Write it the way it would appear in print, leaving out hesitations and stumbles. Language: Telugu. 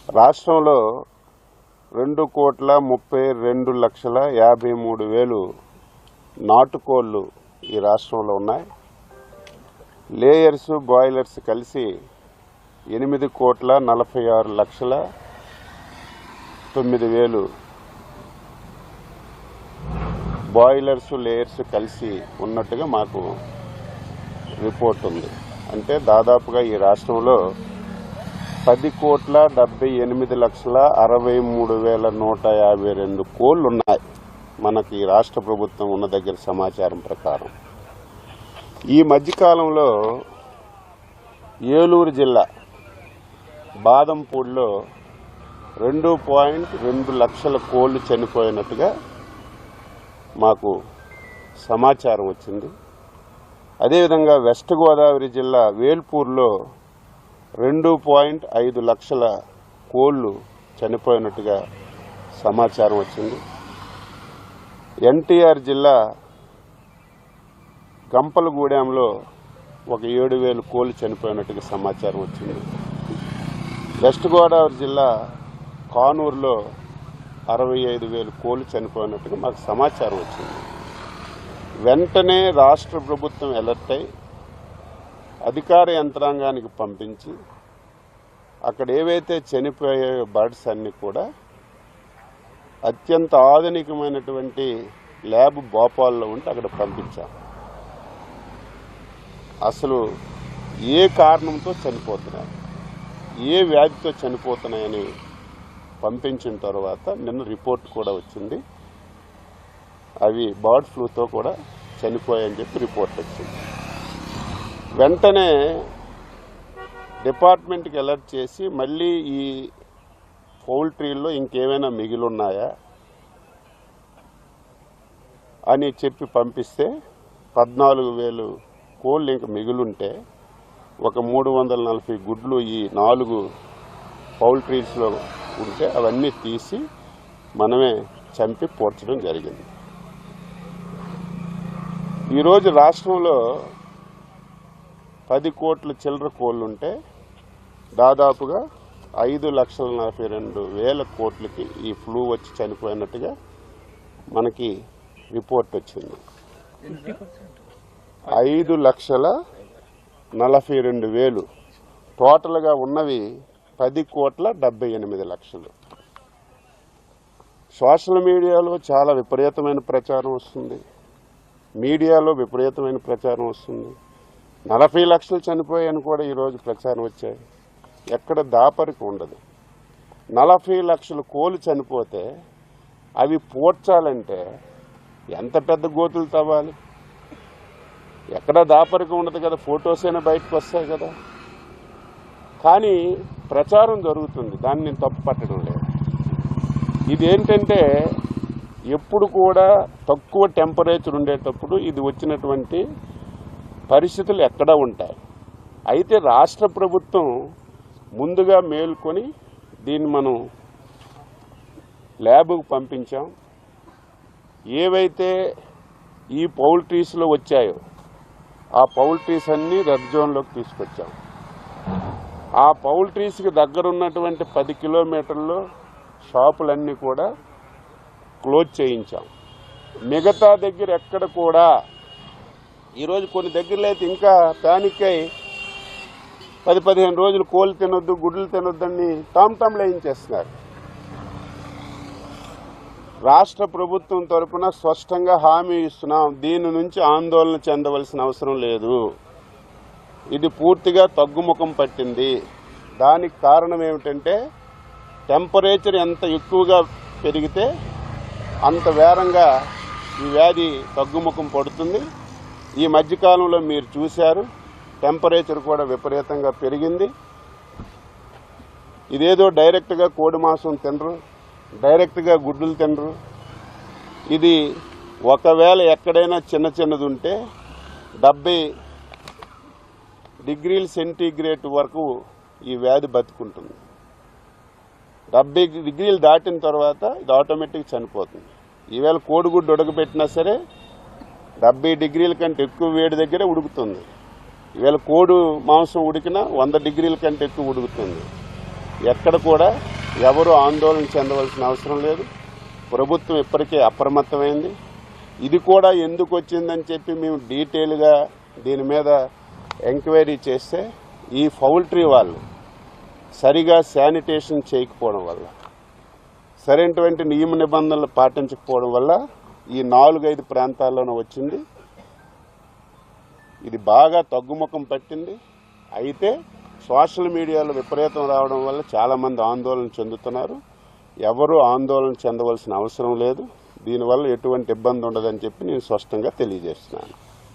రాష్ట్రంలో 2,32,53,000 నాటుకోళ్లు ఈ రాష్ట్రంలో ఉన్నాయి. లేయర్స్ బాయిలర్స్ కలిసి 8,46,09,000 బాయిలర్స్ లేయర్స్ కలిసి ఉన్నట్టుగా మాకు రిపోర్ట్ ఉంది. అంటే దాదాపుగా ఈ రాష్ట్రంలో 10,78,63,152 కోళ్లు ఉన్నాయి. మనకి రాష్ట్ర ప్రభుత్వం ఉన్న దగ్గర సమాచారం ప్రకారం ఈ మధ్యకాలంలో ఏలూరు జిల్లా బాదంపూడిలో 2.2 లక్షల కోళ్లు చనిపోయినట్టుగా మాకు సమాచారం వచ్చింది. అదేవిధంగా వెస్ట్ గోదావరి జిల్లా వేల్పూర్లో 2.5 లక్షల కోళ్లు చనిపోయినట్టుగా సమాచారం వచ్చింది. ఎన్టీఆర్ జిల్లా గంపలగూడెంలో ఒక 7,000 కోళ్లు చనిపోయినట్టుగా సమాచారం వచ్చింది. వెస్ట్ గోదావరి జిల్లా కానూరులో 65,000 కోళ్లు చనిపోయినట్టుగా మాకు సమాచారం వచ్చింది. వెంటనే రాష్ట్ర ప్రభుత్వం అలర్ట్ అయి అధికార యంత్రాంగానికి పంపించి అక్కడ ఏవైతే చనిపోయే బర్డ్స్ అన్ని కూడా అత్యంత ఆధునికమైనటువంటి ల్యాబ్ భోపాల్లో ఉంటే అక్కడ పంపించాం. అసలు ఏ కారణంతో చనిపోతున్నాయి, ఏ వ్యాధితో చనిపోతున్నాయని పంపించిన తర్వాత నిన్న రిపోర్ట్ కూడా వచ్చింది. అవి బర్డ్ ఫ్లూతో కూడా చనిపోయాయని చెప్పి రిపోర్ట్ వచ్చింది. వెంటనే డిపార్ట్మెంట్కి అలర్ట్ చేసి మళ్ళీ ఈ పౌల్ట్రీల్లో ఇంకేమైనా మిగిలిన్నాయా అని చెప్పి పంపిస్తే 14,000 కోళ్ళు ఇంక మిగిలింటే ఒక 340 గుడ్లు ఈ 4 పౌల్ట్రీస్లో ఉంటే అవన్నీ తీసి మనమే చంపి పోర్చడం జరిగింది. ఈరోజు రాష్ట్రంలో 10 కోట్ల చిల్లర కోళ్ళుంటే దాదాపుగా 5,42,000 కోట్లకి ఈ ఫ్లూ వచ్చి చనిపోయినట్టుగా మనకి రిపోర్ట్ వచ్చింది. 5,42,000 టోటల్గా ఉన్నవి 10,78,00,000. సోషల్ మీడియాలో చాలా విపరీతమైన ప్రచారం వస్తుంది, మీడియాలో విపరీతమైన ప్రచారం వస్తుంది. 40 లక్షలు చనిపోయాయని కూడా ఈరోజు ప్రచారం వచ్చాయి. ఎక్కడ దాపరికి ఉండదు. 40 లక్షల కోళ్ళు చనిపోతే అవి పోడ్చాలంటే ఎంత పెద్ద గోతులు తవ్వాలి? ఎక్కడ దాపరికి ఉండదు కదా, ఫొటోస్ అయినా బయటకు వస్తాయి కదా. కానీ ప్రచారం జరుగుతుంది, దాన్ని నేను తప్పు పట్టడం లేదు. ఇదేంటంటే ఎప్పుడు కూడా తక్కువ టెంపరేచర్ ఉండేటప్పుడు ఇది వచ్చినటువంటి పరిస్థితులు ఎక్కడ ఉంటాయి. అయితే రాష్ట్ర ప్రభుత్వం ముందుగా మేల్కొని దీన్ని మనం ల్యాబ్కు పంపించాం. ఏవైతే ఈ పౌల్ట్రీస్లో వచ్చాయో ఆ పౌల్ట్రీస్ అన్నీ రెడ్ జోన్లోకి తీసుకొచ్చాం. ఆ పౌల్ట్రీస్కి దగ్గరున్నటువంటి 10 కిలోమీటర్లో షాపులన్నీ కూడా క్లోజ్ చేయించాం. మిగతా దగ్గర ఎక్కడ కూడా ఈరోజు కొన్ని దగ్గరలో అయితే ఇంకా ప్యానిక్ అయి 10-15 రోజులు కోళ్ళు తినొద్దు, గుడ్లు తినొద్దని తాంతాంలు వేయించేస్తున్నారు. రాష్ట్ర ప్రభుత్వం తరఫున స్పష్టంగా హామీ ఇస్తున్నాం, దీని నుంచి ఆందోళన చెందవలసిన అవసరం లేదు. ఇది పూర్తిగా తగ్గుముఖం పట్టింది. దానికి కారణం ఏమిటంటే టెంపరేచర్ ఎంత ఎక్కువగా పెరిగితే అంత వేగంగా ఈ వ్యాధి తగ్గుముఖం పడుతుంది. ఈ మధ్యకాలంలో మీరు చూశారు, టెంపరేచర్ కూడా విపరీతంగా పెరిగింది. ఇదేదో డైరెక్ట్గా కోడి మాంసం తినరు, డైరెక్ట్గా గుడ్లు తినరు. ఇది ఒకవేళ ఎక్కడైనా చిన్నది ఉంటే 70 డిగ్రీల సెంటీగ్రేడ్ వరకు ఈ వ్యాధి బతుకుంటుంది. 70 డిగ్రీలు దాటిన తర్వాత ఇది ఆటోమేటిక్గా చనిపోతుంది. ఈవేళ కోడిగుడ్డు ఉడకబెట్టినా సరే 70 డిగ్రీల కంటే ఎక్కువ వేడి దగ్గరే ఉడుకుతుంది. ఈవేళ కోడి మాంసం ఉడికినా 100 డిగ్రీల కంటే ఎక్కువ ఉడుకుతుంది. ఎక్కడ కూడా ఎవరు ఆందోళన చెందవలసిన అవసరం లేదు. ప్రభుత్వం ఇప్పటికే అప్రమత్తమైంది. ఇది కూడా ఎందుకు వచ్చిందని చెప్పి మేము డీటెయిల్గా దీని మీద ఎంక్వైరీ చేస్తే ఈ పౌల్ట్రీ వాళ్ళు సరిగా శానిటేషన్ చేయకపోవడం వల్ల, సరైనటువంటి నియమ నిబంధనలు పాటించకపోవడం వల్ల ఈ 4-5 ప్రాంతాల్లోనే వచ్చింది. ఇది బాగా తగ్గుముఖం పట్టింది. అయితే సోషల్ మీడియాలో విపరీతం రావడం వల్ల చాలామంది ఆందోళన చెందుతున్నారు. ఎవరు ఆందోళన చెందవలసిన అవసరం లేదు. దీనివల్ల ఎటువంటి ఇబ్బంది ఉండదని చెప్పి నేను స్పష్టంగా తెలియజేస్తున్నాను.